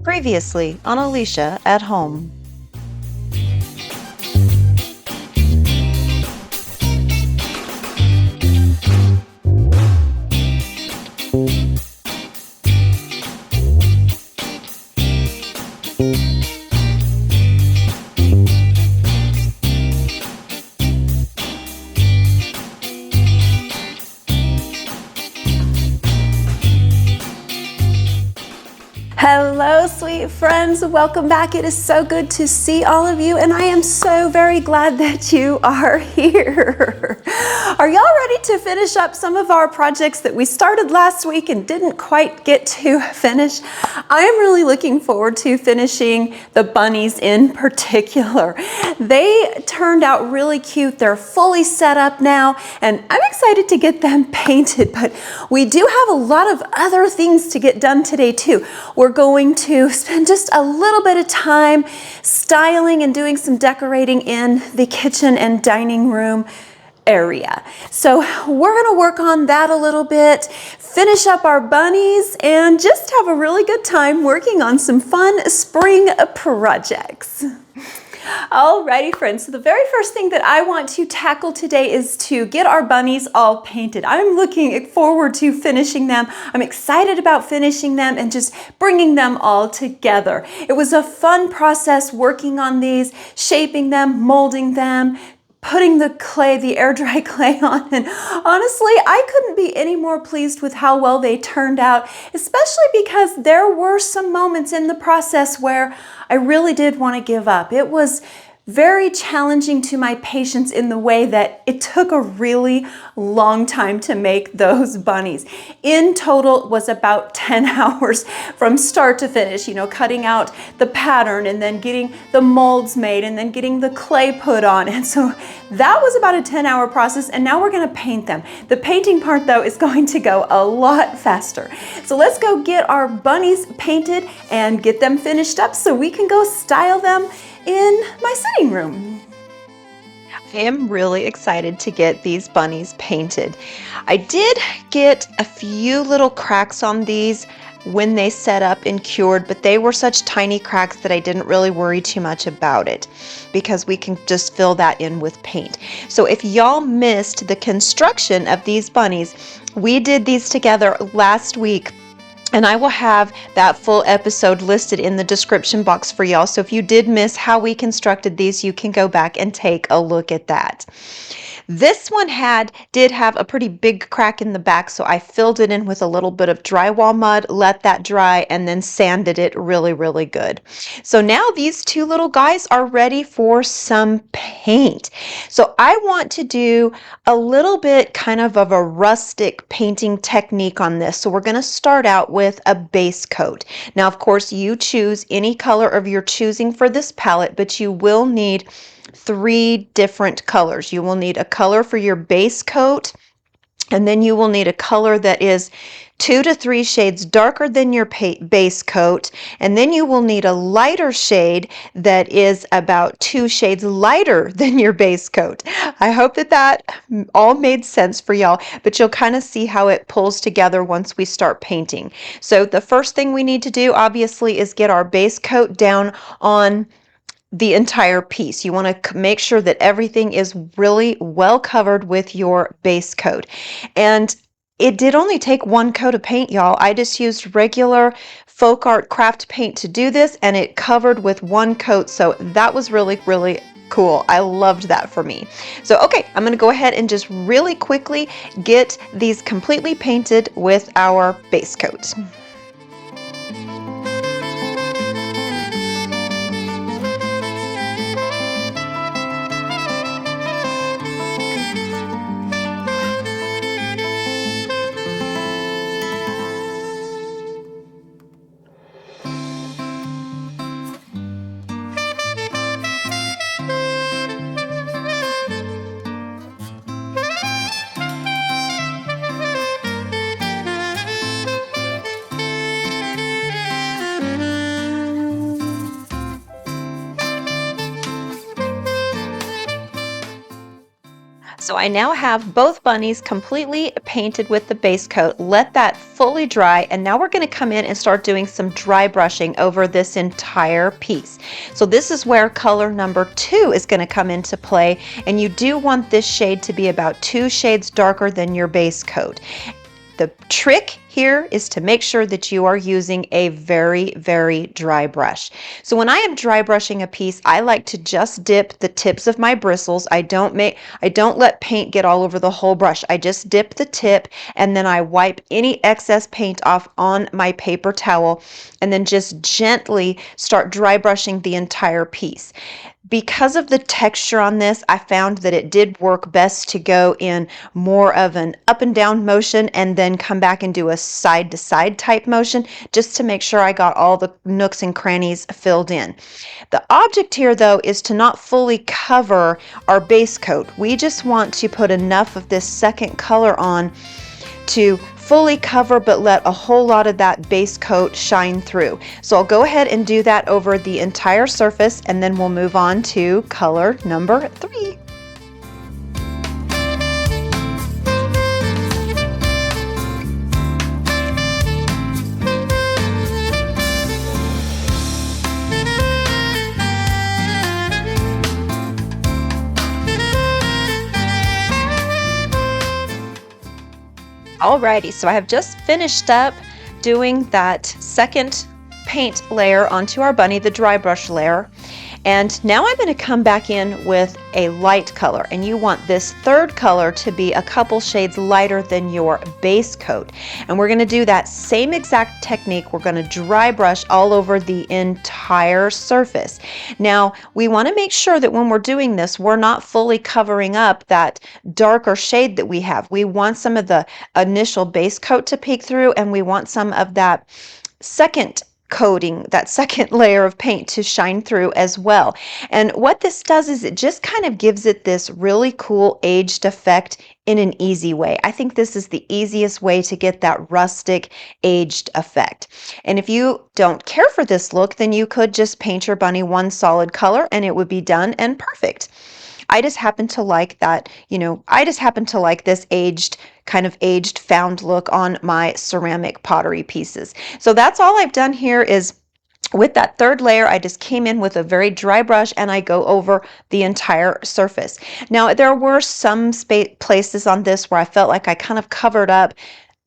Previously on Alecia at Home. Hello, sweet friends. Welcome back. It is so good to see all of you, and I am so very glad that you are here. Are y'all ready to finish up some of our projects that we started last week and didn't quite get to finish? I am really looking forward to finishing the bunnies in particular. They turned out really cute. They're fully set up now, and I'm excited to get them painted, but we do have a lot of other things to get done today too. We're going to spend just a little bit of time styling and doing some decorating in the kitchen and dining room area. So we're going to work on that a little bit, finish up our bunnies, and just have a really good time working on some fun spring projects. Alrighty friends, so the very first thing that I want to tackle today is to get our bunnies all painted. I'm looking forward to finishing them. I'm excited about finishing them and just bringing them all together. It was a fun process working on these, shaping them, molding them, putting the clay, the air dry clay on, and honestly, I couldn't be any more pleased with how well they turned out, especially because there were some moments in the process where I really did want to give up. It was very challenging to my patience in the way that it took a really long time to make those bunnies. In total, it was about 10 hours from start to finish, you know, cutting out the pattern and then getting the molds made and then getting the clay put on. And so that was about a 10-hour process, and now we're going to paint them. The painting part, though, is going to go a lot faster. So let's go get our bunnies painted and get them finished up so we can go style them in my sitting room. I am really excited to get these bunnies painted. I did get a few little cracks on these when they set up and cured, but they were such tiny cracks that I didn't really worry too much about it because we can just fill that in with paint. So if y'all missed the construction of these bunnies, we did these together last week. And I will have that full episode listed in the description box for y'all. So if you did miss how we constructed these, you can go back and take a look at that. This one did have a pretty big crack in the back, so I filled it in with a little bit of drywall mud, let that dry, and then sanded it really, really good. So now these two little guys are ready for some paint. So I want to do a little bit kind of a rustic painting technique on this. So we're going to start out with a base coat. Now, of course, you choose any color of your choosing for this palette, but you will need 3 different colors. You will need a color for your base coat, and then you will need a color that is 2 to 3 shades darker than your base coat, and then you will need a lighter shade that is about 2 shades lighter than your base coat. I hope that all made sense for y'all, but you'll kind of see how it pulls together once we start painting. So the first thing we need to do, obviously, is get our base coat down on the entire piece. You want to make sure that everything is really well covered with your base coat. And it did only take 1 coat of paint, y'all. I just used regular folk art craft paint to do this, and it covered with 1 coat. So that was really, really cool. I loved that for me. So, okay, I'm going to go ahead and just really quickly get these completely painted with our base coat. So I now have both bunnies completely painted with the base coat. Let that fully dry, and now we're going to come in and start doing some dry brushing over this entire piece. So this is where color number 2 is going to come into play, and you do want this shade to be about 2 shades darker than your base coat. The trick here is to make sure that you are using a very, very dry brush. So when I am dry brushing a piece, I like to just dip the tips of my bristles. I don't let paint get all over the whole brush. I just dip the tip, and then I wipe any excess paint off on my paper towel, and then just gently start dry brushing the entire piece. Because of the texture on this, I found that it did work best to go in more of an up and down motion and then come back and do a side to side type motion, just to make sure I got all the nooks and crannies filled in. The object here, though, is to not fully cover our base coat. We just want to put enough of this second color on to fully cover, but let a whole lot of that base coat shine through. So I'll go ahead and do that over the entire surface, and then we'll move on to color number 3. Alrighty, so I have just finished up doing that second paint layer onto our bunny, the dry brush layer. And now I'm going to come back in with a light color, and you want this third color to be a couple shades lighter than your base coat. And we're going to do that same exact technique. We're going to dry brush all over the entire surface. Now, we want to make sure that when we're doing this, we're not fully covering up that darker shade that we have. We want some of the initial base coat to peek through, and we want some of that second coating, that second layer of paint, to shine through as well. And what this does is it just kind of gives it this really cool aged effect in an easy way. I think this is the easiest way to get that rustic aged effect. And if you don't care for this look, then you could just paint your bunny one solid color and it would be done and perfect. I just happen to like that, I just happen to like this kind of aged found look on my ceramic pottery pieces. So that's all I've done here is with that third layer, I just came in with a very dry brush and I go over the entire surface. Now, there were some places on this where I felt like I kind of covered up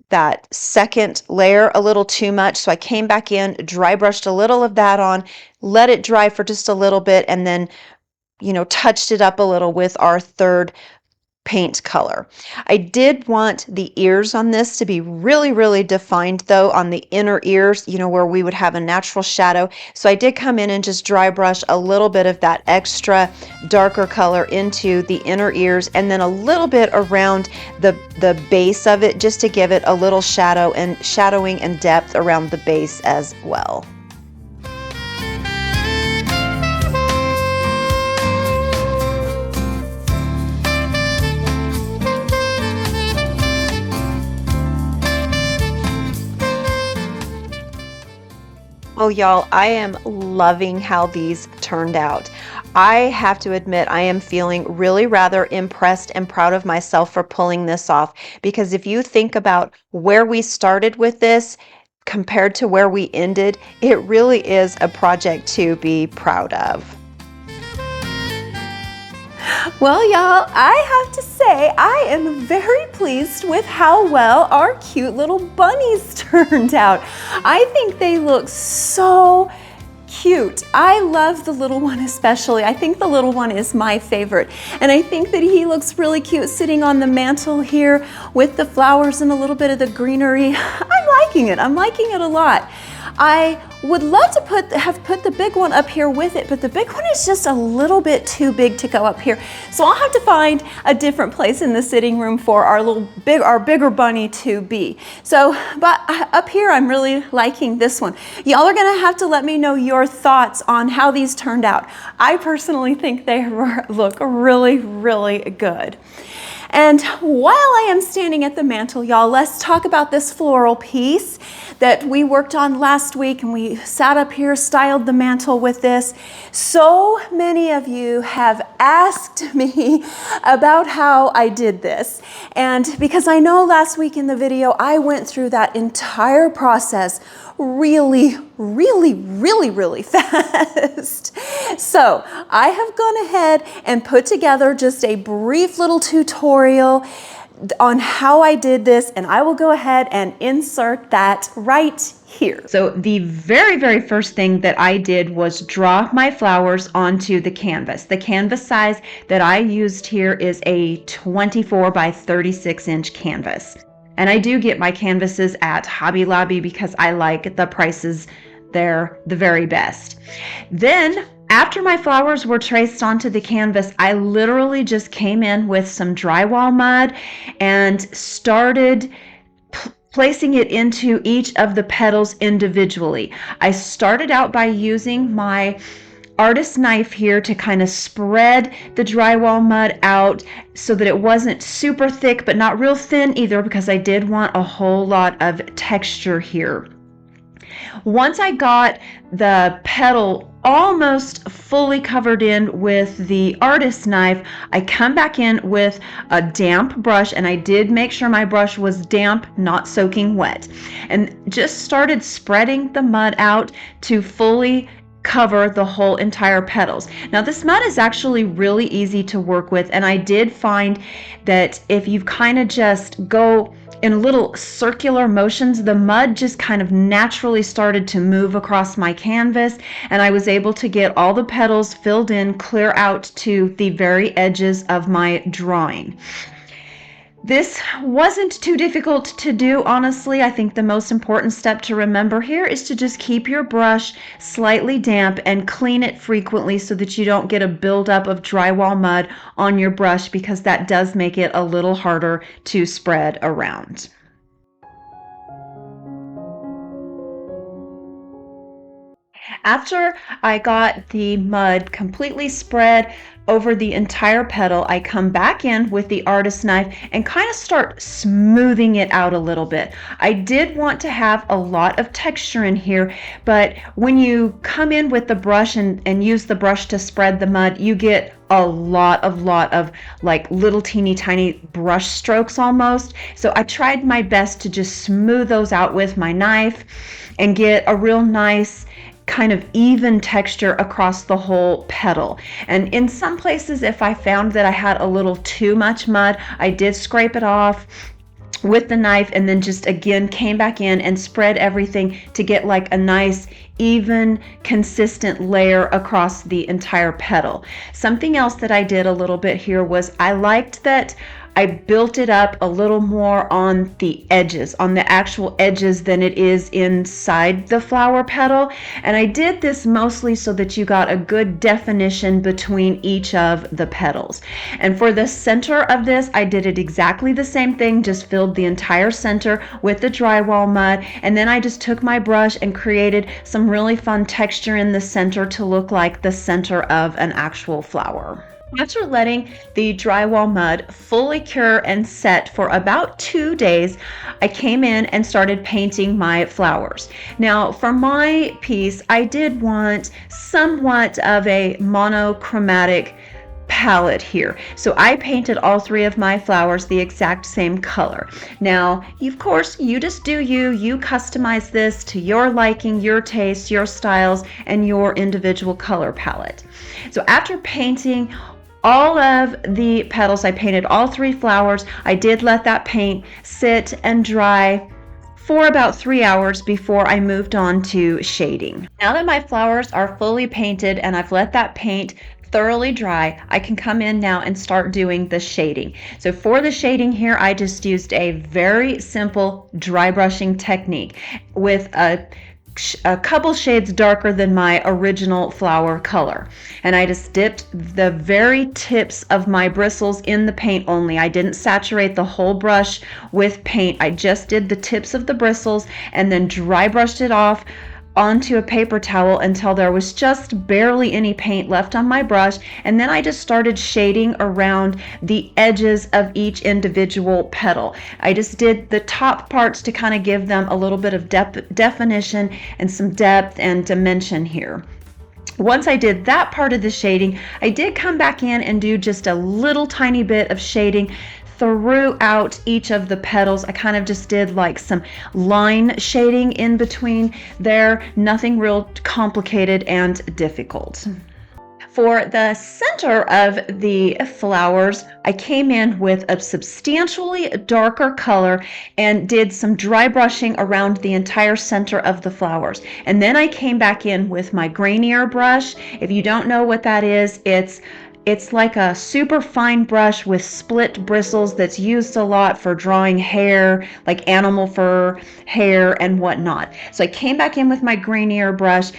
that second layer a little too much. So I came back in, dry brushed a little of that on, let it dry for just a little bit, and then touched it up a little with our third paint color. I did want the ears on this to be really, really defined, though, on the inner ears, where we would have a natural shadow. So I did come in and just dry brush a little bit of that extra darker color into the inner ears, and then a little bit around the base of it, just to give it a little shadowing and depth around the base as well. Oh, y'all, I am loving how these turned out. I have to admit, I am feeling really rather impressed and proud of myself for pulling this off, because if you think about where we started with this compared to where we ended, it really is a project to be proud of. Well, y'all, I have to say I am very pleased with how well our cute little bunnies turned out. I think they look so cute. I love the little one especially. I think the little one is my favorite. And I think that he looks really cute sitting on the mantle here with the flowers and a little bit of the greenery. I'm liking it. I'm liking it a lot. I would love to have put the big one up here with it, but the big one is just a little bit too big to go up here. So I'll have to find a different place in the sitting room for our bigger bunny to be. So, but up here, I'm really liking this one. Y'all are gonna have to let me know your thoughts on how these turned out. I personally think they look really, really good. And while I am standing at the mantle, y'all, let's talk about this floral piece that we worked on last week, and we sat up here, styled the mantle with this. So many of you have asked me about how I did this. And because I know last week in the video, I went through that entire process really fast. So I have gone ahead and put together just a brief little tutorial on how I did this, and I will go ahead and insert that right here. So the very first thing that I did was draw my flowers onto the canvas. The canvas size that I used here is a 24 by 36 inch canvas. And I do get my canvases at Hobby Lobby because I like the prices there the very best. Then after my flowers were traced onto the canvas, I literally just came in with some drywall mud and started placing it into each of the petals individually. I started out by using my artist knife here to kind of spread the drywall mud out so that it wasn't super thick but not real thin either, because I did want a whole lot of texture here. Once I got the petal almost fully covered in with the artist knife, I come back in with a damp brush, and I did make sure my brush was damp, not soaking wet, and just started spreading the mud out to fully cover the whole entire petals. Now this mud is actually really easy to work with, and I did find that if you kind of just go in little circular motions, the mud just kind of naturally started to move across my canvas, and I was able to get all the petals filled in clear out to the very edges of my drawing. This wasn't too difficult to do, honestly. I think the most important step to remember here is to just keep your brush slightly damp and clean it frequently so that you don't get a buildup of drywall mud on your brush, because that does make it a little harder to spread around. After I got the mud completely spread over the entire petal, I come back in with the artist knife and kind of start smoothing it out a little bit. I did want to have a lot of texture in here, but when you come in with the brush and use the brush to spread the mud, you get a lot of like little teeny tiny brush strokes almost. So I tried my best to just smooth those out with my knife and get a real nice kind of even texture across the whole petal. And in some places, if I found that I had a little too much mud, I did scrape it off with the knife and then just again came back in and spread everything to get like a nice even consistent layer across the entire petal. Something else that I did a little bit here was I liked that I built it up a little more on the edges, on the actual edges, than it is inside the flower petal. And I did this mostly so that you got a good definition between each of the petals. And for the center of this, I did it exactly the same thing, just filled the entire center with the drywall mud. And then I just took my brush and created some really fun texture in the center to look like the center of an actual flower. After letting the drywall mud fully cure and set for about 2 days, I came in and started painting my flowers. Now for my piece, I did want somewhat of a monochromatic palette here. So I painted all 3 of my flowers the exact same color. Now, of course, you just do you customize this to your liking, your taste, your styles, and your individual color palette. So after painting all of the petals, I painted all 3 flowers. I did let that paint sit and dry for about 3 hours before I moved on to shading. Now that my flowers are fully painted and I've let that paint thoroughly dry, I can come in now and start doing the shading. So for the shading here, I just used a very simple dry brushing technique with a couple shades darker than my original flower color, and I just dipped the very tips of my bristles in the paint only. I didn't saturate the whole brush with paint. I just did the tips of the bristles and then dry brushed it off onto a paper towel until there was just barely any paint left on my brush, and then I just started shading around the edges of each individual petal. I just did the top parts to kind of give them a little bit of definition and some depth and dimension here. Once I did that part of the shading, I did come back in and do just a little tiny bit of shading throughout each of the petals. I kind of just did like some line shading in between there, nothing real complicated and difficult. For the center of the flowers, I came in with a substantially darker color and did some dry brushing around the entire center of the flowers. And then I came back in with my GREENERY brush. If you don't know what that is, it's like a super fine brush with split bristles that's used a lot for drawing hair, like animal fur, hair, and whatnot. So I came back in with my GREENERY brush,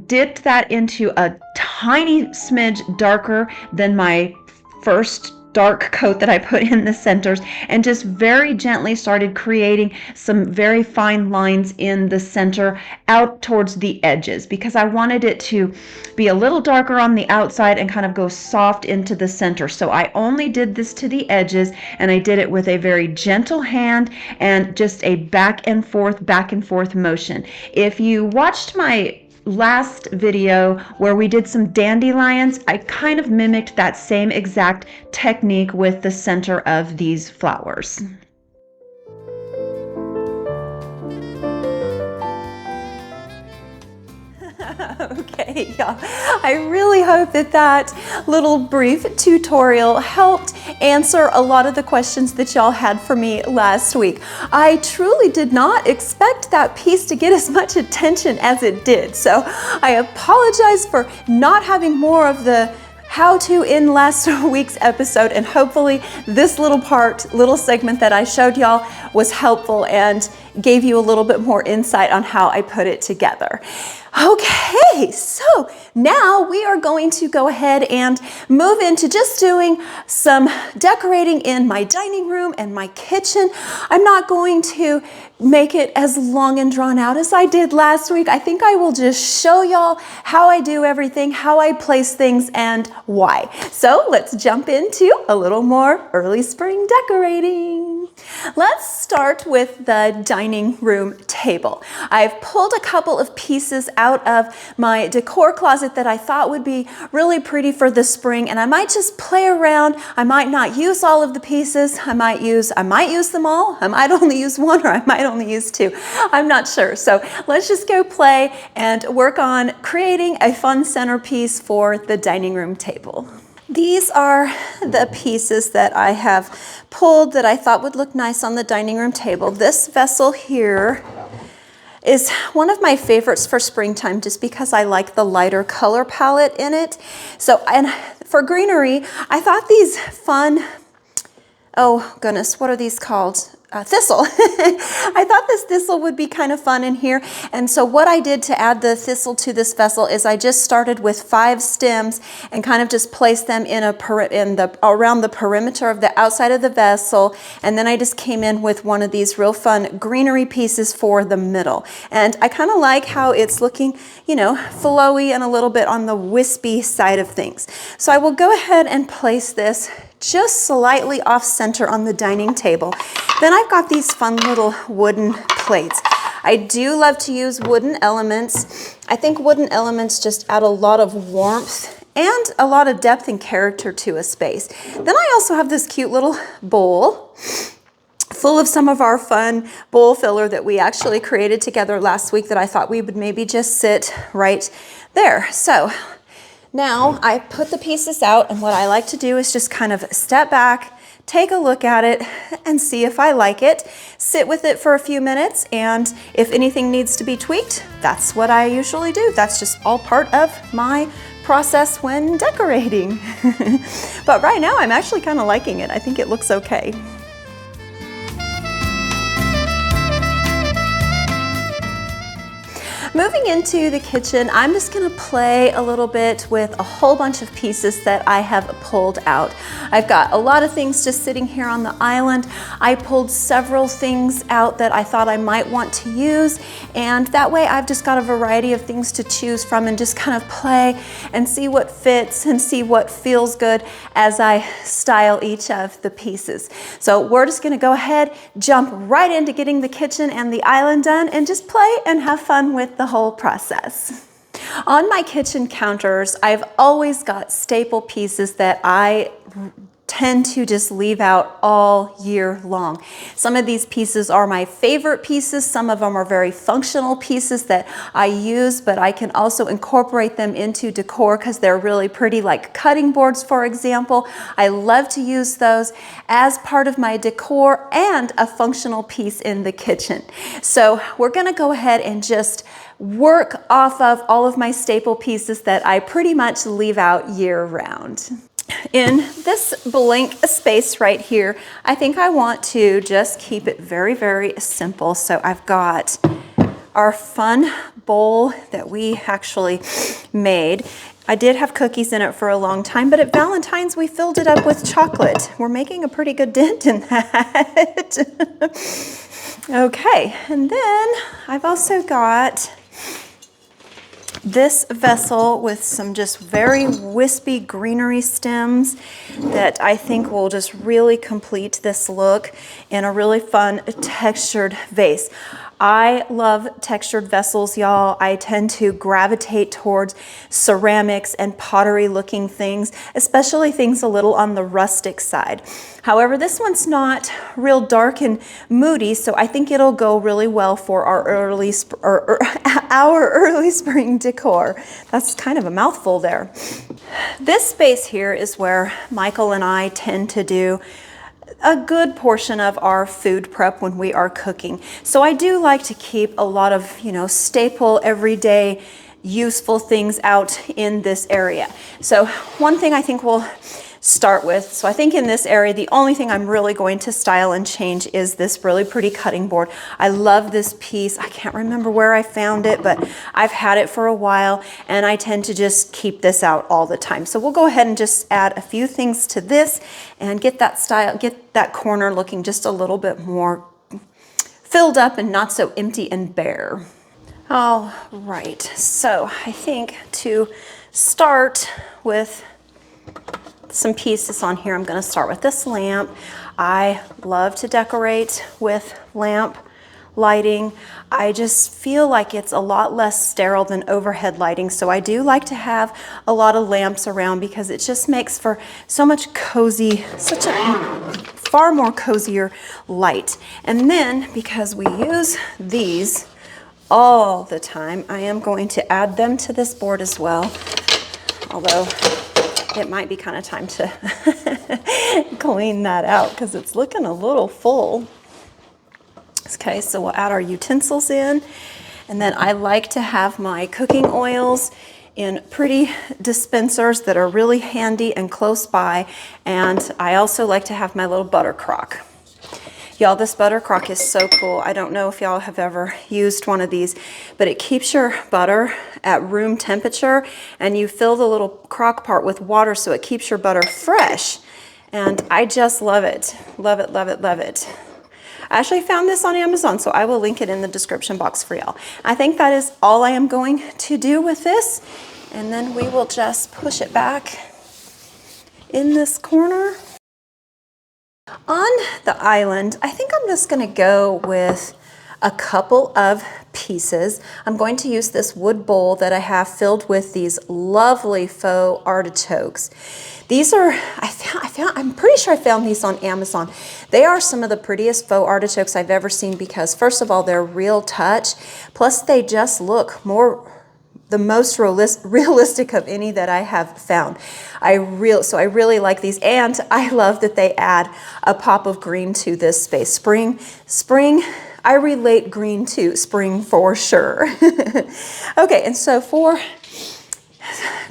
dipped that into a tiny smidge darker than my first dark coat that I put in the centers, and just very gently started creating some very fine lines in the center out towards the edges, because I wanted it to be a little darker on the outside and kind of go soft into the center. So I only did this to the edges, and I did it with a very gentle hand and just a back and forth motion. If you watched my last video where we did some dandelions, I kind of mimicked that same exact technique with the center of these flowers. Okay, yeah. I really hope that that little brief tutorial helped answer a lot of the questions that y'all had for me last week. I truly did not expect that piece to get as much attention as it did, so I apologize for not having more of the how-to in last week's episode, and hopefully this little segment that I showed y'all was helpful and gave you a little bit more insight on how I put it together. Okay, so now we are going to go ahead and move into just doing some decorating in my dining room and my kitchen. I'm not going to make it as long and drawn out as I did last week. I think I will just show y'all how I do everything, how I place things, and why. So let's jump into a little more early spring decorating. Let's start with the dining room table. I've pulled a couple of pieces out of my decor closet that I thought would be really pretty for the spring, and I might just play around. I might not use all of the pieces. I might use them all. I might only use one, or I might only use two. I'm not sure. So let's just go play and work on creating a fun centerpiece for the dining room table. These are the pieces that I have pulled that I thought would look nice on the dining room table. This vessel here is one of my favorites for springtime just because I like the lighter color palette in it. So, and for greenery, I thought these fun, oh goodness, what are these called? Thistle. I thought this thistle would be kind of fun in here, and so what I did to add the thistle to this vessel is I just started with 5 stems and kind of just placed them around the perimeter of the outside of the vessel, and then I just came in with one of these real fun greenery pieces for the middle. And I kind of like how it's looking, you know, flowy and a little bit on the wispy side of things. So I will go ahead and place this just slightly off center on the dining table. Then I've got these fun little wooden plates. I do love to use wooden elements. I think wooden elements just add a lot of warmth and a lot of depth and character to a space. Then I also have this cute little bowl full of some of our fun bowl filler that we actually created together last week that I thought we would maybe just sit right there. So now I put the pieces out, and what I like to do is just kind of step back, take a look at it, and see if I like it. Sit with it for a few minutes, and if anything needs to be tweaked, that's what I usually do. That's just all part of my process when decorating. But right now I'm actually kind of liking it. I think it looks okay. Moving into the kitchen, I'm just gonna play a little bit with a whole bunch of pieces that I have pulled out. I've got a lot of things just sitting here on the island. I pulled several things out that I thought I might want to use, and that way I've just got a variety of things to choose from and just kind of play and see what fits and see what feels good as I style each of the pieces. So we're just gonna go ahead, jump right into getting the kitchen and the island done and just play and have fun with the whole process. On my kitchen counters, I've always got staple pieces that I tend to just leave out all year long. Some of these pieces are my favorite pieces. Some of them are very functional pieces that I use, but I can also incorporate them into decor because they're really pretty, like cutting boards, for example. I love to use those as part of my decor and a functional piece in the kitchen. So we're gonna go ahead and just work off of all of my staple pieces that I pretty much leave out year round. In this blank space right here, I think I want to just keep it very, very simple. So I've got our fun bowl that we actually made. I did have cookies in it for a long time, but at Valentine's we filled it up with chocolate. We're making a pretty good dent in that. Okay, and then I've also got this vessel with some just very wispy greenery stems that I think will just really complete this look in a really fun textured vase. I love textured vessels, y'all. I tend to gravitate towards ceramics and pottery looking things, especially things a little on the rustic side. However, this one's not real dark and moody, so I think it'll go really well for our early spring decor. That's kind of a mouthful there. This space here is where Michael and I tend to do a good portion of our food prep when we are cooking. So I do like to keep a lot of, staple, everyday, useful things out in this area. So one thing I think we'll start with, so I think in this area, the only thing I'm really going to style and change is this really pretty cutting board. I love this piece. I can't remember where I found it, but I've had it for a while and I tend to just keep this out all the time. So we'll go ahead and just add a few things to this and get that style, get that corner looking just a little bit more filled up and not so empty and bare. All right, so I think to start with some pieces on here, I'm going to start with this lamp. I love to decorate with lamp lighting. I just feel like it's a lot less sterile than overhead lighting, so I do like to have a lot of lamps around because it just makes for so much cozy, such a far more cozier light. And then because we use these all the time, I am going to add them to this board as well, although it might be kind of time to clean that out because it's looking a little full. Okay, so we'll add our utensils in, and then I like to have my cooking oils in pretty dispensers that are really handy and close by, and I also like to have my little butter crock. Y'all, this butter crock is so cool. I don't know if y'all have ever used one of these, but it keeps your butter at room temperature, and you fill the little crock part with water so it keeps your butter fresh. And I just love it. Love it, love it, love it. I actually found this on Amazon, so I will link it in the description box for y'all. I think that is all I am going to do with this, and then we will just push it back in this corner. On the island, I think I'm just going to go with a couple of pieces. I'm going to use this wood bowl that I have filled with these lovely faux artichokes. These are, I'm pretty sure I found these on Amazon. They are some of the prettiest faux artichokes I've ever seen because first of all, they're real touch, plus they just look the most realistic of any that I have found. So I really like these, and I love that they add a pop of green to this space. Spring, I relate green to spring for sure. Okay, and so for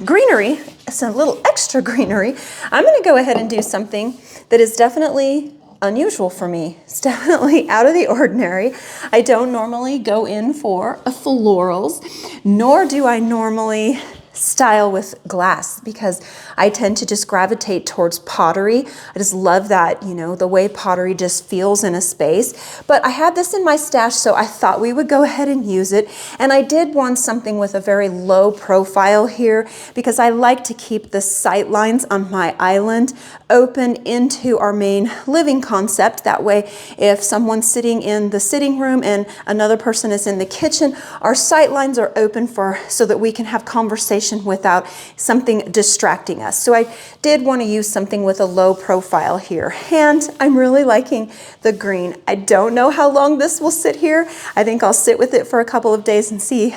greenery, some little extra greenery, I'm gonna go ahead and do something that is definitely unusual for me. It's definitely out of the ordinary. I don't normally go in for florals, nor do I normally style with glass because I tend to just gravitate towards pottery. I just love that, you know, the way pottery just feels in a space. But I had this in my stash, so I thought we would go ahead and use it. And I did want something with a very low profile here because I like to keep the sight lines on my island open into our main living concept. That way, if someone's sitting in the sitting room and another person is in the kitchen, our sight lines are open so that we can have conversation without something distracting us. So I did want to use something with a low profile here. And I'm really liking the green. I don't know how long this will sit here. I think I'll sit with it for a couple of days and see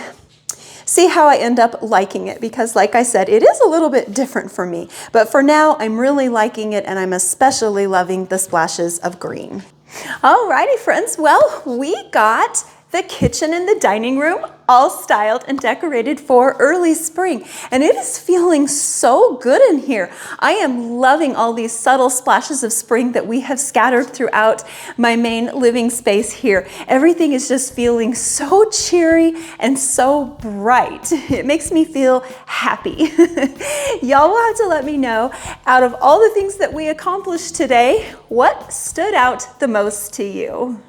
how I end up liking it, because like I said, it is a little bit different for me. But for now, I'm really liking it, and I'm especially loving the splashes of green. Alrighty, friends. Well, we got the kitchen and the dining room all styled and decorated for early spring. And it is feeling so good in here. I am loving all these subtle splashes of spring that we have scattered throughout my main living space here. Everything is just feeling so cheery and so bright. It makes me feel happy. Y'all will have to let me know, out of all the things that we accomplished today, what stood out the most to you?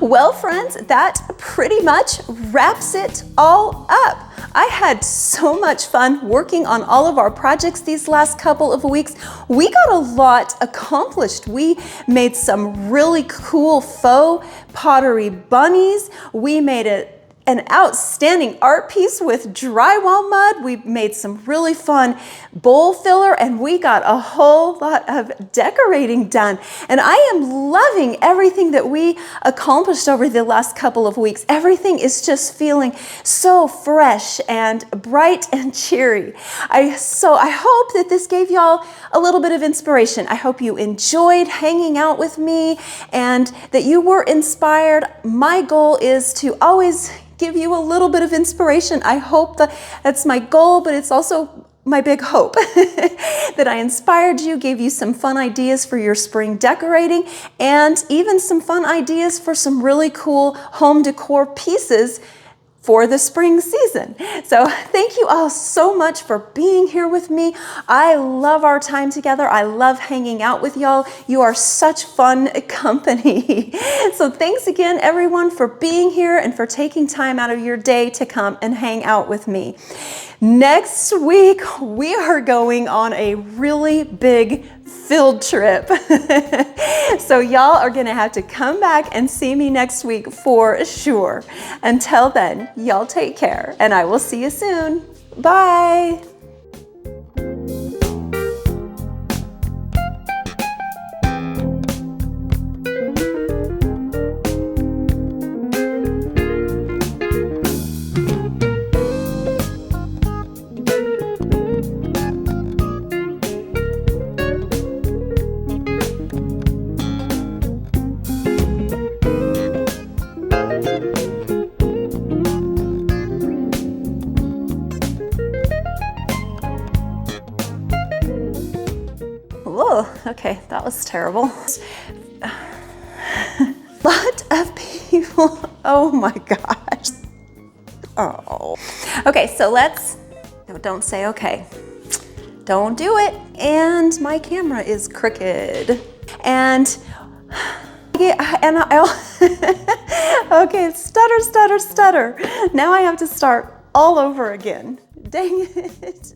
Well, friends, that pretty much wraps it all up. I had so much fun working on all of our projects these last couple of weeks. We got a lot accomplished. We made some really cool faux pottery bunnies. We made an outstanding art piece with drywall mud. We made some really fun bowl filler, and we got a whole lot of decorating done. And I am loving everything that we accomplished over the last couple of weeks. Everything is just feeling so fresh and bright and cheery. So I hope that this gave y'all a little bit of inspiration. I hope you enjoyed hanging out with me and that you were inspired. My goal is to always give you a little bit of inspiration. I hope that's my goal, but it's also my big hope that I inspired you, gave you some fun ideas for your spring decorating, and even some fun ideas for some really cool home decor pieces for the spring season. So thank you all so much for being here with me. I love our time together. I love hanging out with y'all. You are such fun company. So thanks again, everyone, for being here and for taking time out of your day to come and hang out with me. Next week, we are going on a really big field trip. So y'all are gonna have to come back and see me next week for sure. Until then, y'all take care, and I will see you soon. Bye. Whoa, okay, that was terrible. Lot of people. people. Oh my gosh. Oh. Okay, so no, don't say okay. Don't do it. And my camera is crooked. And okay, stutter, stutter, stutter. Now I have to start all over again. Dang it.